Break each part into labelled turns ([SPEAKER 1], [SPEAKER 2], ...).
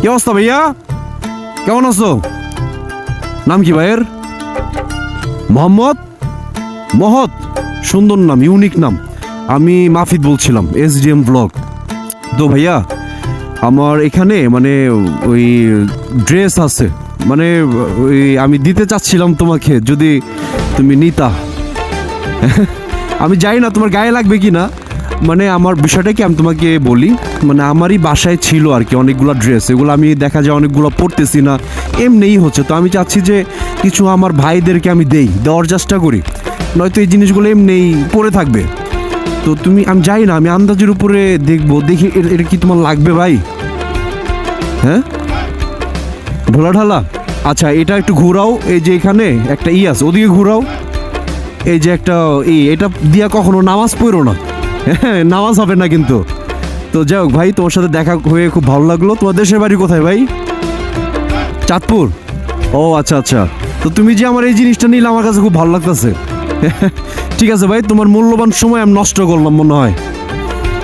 [SPEAKER 1] কি অবস্থা ভাইয়া, কেমন আছো? নাম কি ভাইয়ের? মোহাম্মদ মহৎ, সুন্দর নাম, ইউনিক নাম। আমি মাফিদ বলছিলাম, SDM ব্লগ। তো ভাইয়া আমার এখানে মানে ওই ড্রেস আছে, মানে ওই আমি দিতে চাচ্ছিলাম তোমাকে, যদি তুমি নিতা। আমি জানি না তোমার গায়ে লাগবে কি না, মানে আমার বিষয়টা কি আমি তোমাকে বলি, মানে আমারই বাসায় ছিল আর কি অনেকগুলো ড্রেস, এগুলো আমি দেখা যায় অনেকগুলো পরতেছি না, এমনিই হচ্ছে। তো আমি চাচ্ছি যে কিছু আমার ভাইদেরকে আমি দেওয়ার চেষ্টা করি, নয়তো এই জিনিসগুলো এমনিই পরে থাকবে। তো তুমি, আমি যাই না, আমি আন্দাজের উপরে দেখবো, দেখি এটা কি তোমার লাগবে ভাই? হ্যাঁ, ঢোলা ঢালা। আচ্ছা এটা একটু ঘুরাও, এই যে এখানে একটা আছে, ওদিকে ঘুরাও। এই যে একটা এটা দিয়া কখনো নামাজ পড়ো না, হ্যাঁ নামাজ হবে না কিন্তু। তো যাই হোক ভাই, তোমার সাথে দেখা হয়ে খুব ভালো লাগলো। তোমার দেশের বাড়ি কোথায় ভাই? চাঁদপুর। ও আচ্ছা আচ্ছা। তো তুমি যে আমার এই জিনিসটা নিলে আমার কাছে খুব ভালো লাগতেছে। ঠিক আছে ভাই, তোমার মূল্যবান সময় আমি নষ্ট করলাম মনে হয়।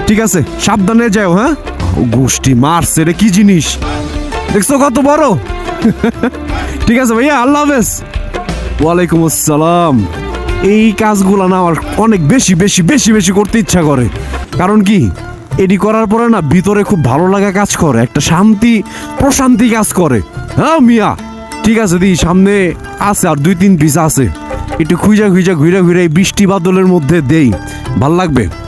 [SPEAKER 1] ঠিক আছে, সাবধানে যাও। হ্যাঁ, গোষ্ঠী মারছে, এটা কি জিনিস দেখছো, কত বড়। ঠিক আছে ভাইয়া, আল্লাহ হাফেজ। ওয়ালাইকুম আসসালাম। এই কাজগুলো না আমার অনেক বেশি বেশি বেশি বেশি করতে ইচ্ছা করে, কারণ কি এডি করার পরে না ভিতরে খুব ভালো লাগা কাজ করে, একটা শান্তি প্রশান্তি কাজ করে। হ্যাঁ মিয়া, ঠিক আছে দি, সামনে আছে আর 2-3 পিস আছে, একটু খুঁজা খুঁজা ঘুরে ঘুরে বৃষ্টি বাদলের মধ্যে দেই, ভাল লাগবে।